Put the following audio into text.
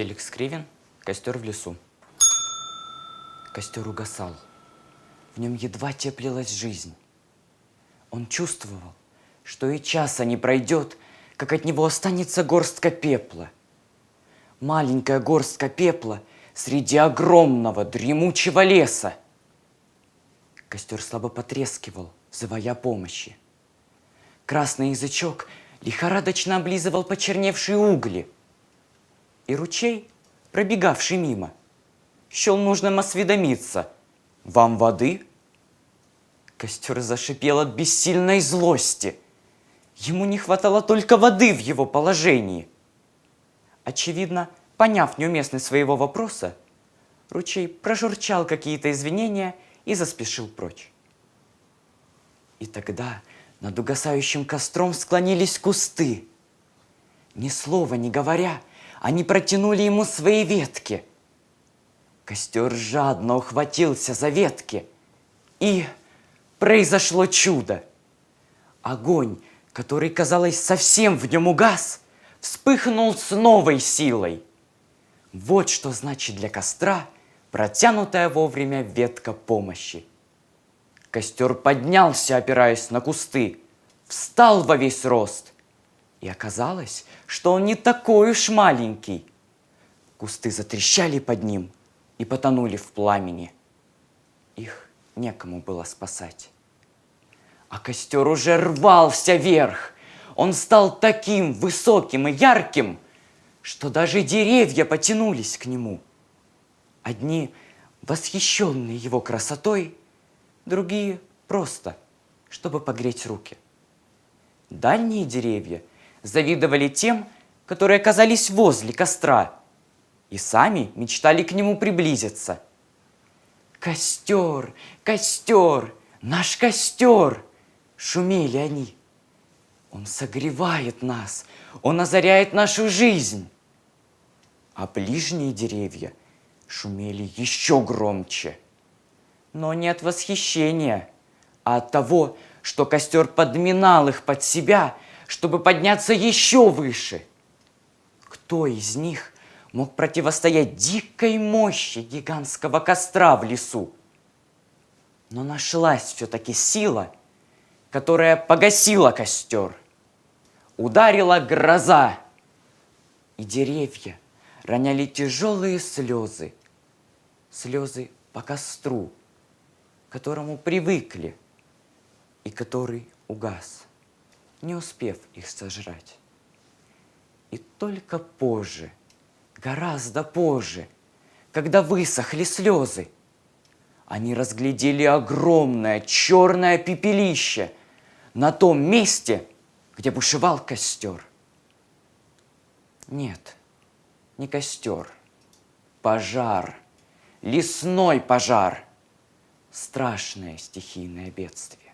Феликс Кривин. Костер в лесу. Костер угасал. В нем едва теплилась жизнь. Он чувствовал, что и часа не пройдет, как от него останется горстка пепла. Маленькая горстка пепла среди огромного дремучего леса. Костер слабо потрескивал, взывая о помощи. Красный язычок лихорадочно облизывал почерневшие угли. И ручей, пробегавший мимо, счел нужным осведомиться: «Вам воды?» Костер зашипел от бессильной злости. Ему не хватало только воды в его положении. Очевидно, поняв неуместность своего вопроса, ручей прожурчал какие-то извинения и заспешил прочь. И тогда над угасающим костром склонились кусты. Ни слова не говоря, они протянули ему свои ветки. Костер жадно ухватился за ветки, и произошло чудо. Огонь, который, казалось, совсем в нем угас, вспыхнул с новой силой. Вот что значит для костра протянутая вовремя ветка помощи. Костер поднялся, опираясь на кусты, встал во весь рост. И оказалось, что он не такой уж маленький. Кусты затрещали под ним и потонули в пламени. Их некому было спасать. А костер уже рвался вверх. Он стал таким высоким и ярким, что даже деревья потянулись к нему. Одни восхищенные его красотой, другие просто, чтобы погреть руки. Дальние деревья завидовали тем, которые оказались возле костра, и сами мечтали к нему приблизиться. «Костер! Костер! Наш костер!» — шумели они. «Он согревает нас, он озаряет нашу жизнь!» А ближние деревья шумели еще громче. Но не от восхищения, а от того, что костер подминал их под себя, чтобы подняться еще выше. Кто из них мог противостоять дикой мощи гигантского костра в лесу? Но нашлась все-таки сила, которая погасила костер. Ударила гроза, и деревья роняли тяжелые слезы. Слезы по костру, к которому привыкли и который угас, не успев их сожрать. И только позже, гораздо позже, когда высохли слезы, они разглядели огромное черное пепелище на том месте, где бушевал костер. Нет, не костер, пожар, лесной пожар, страшное стихийное бедствие.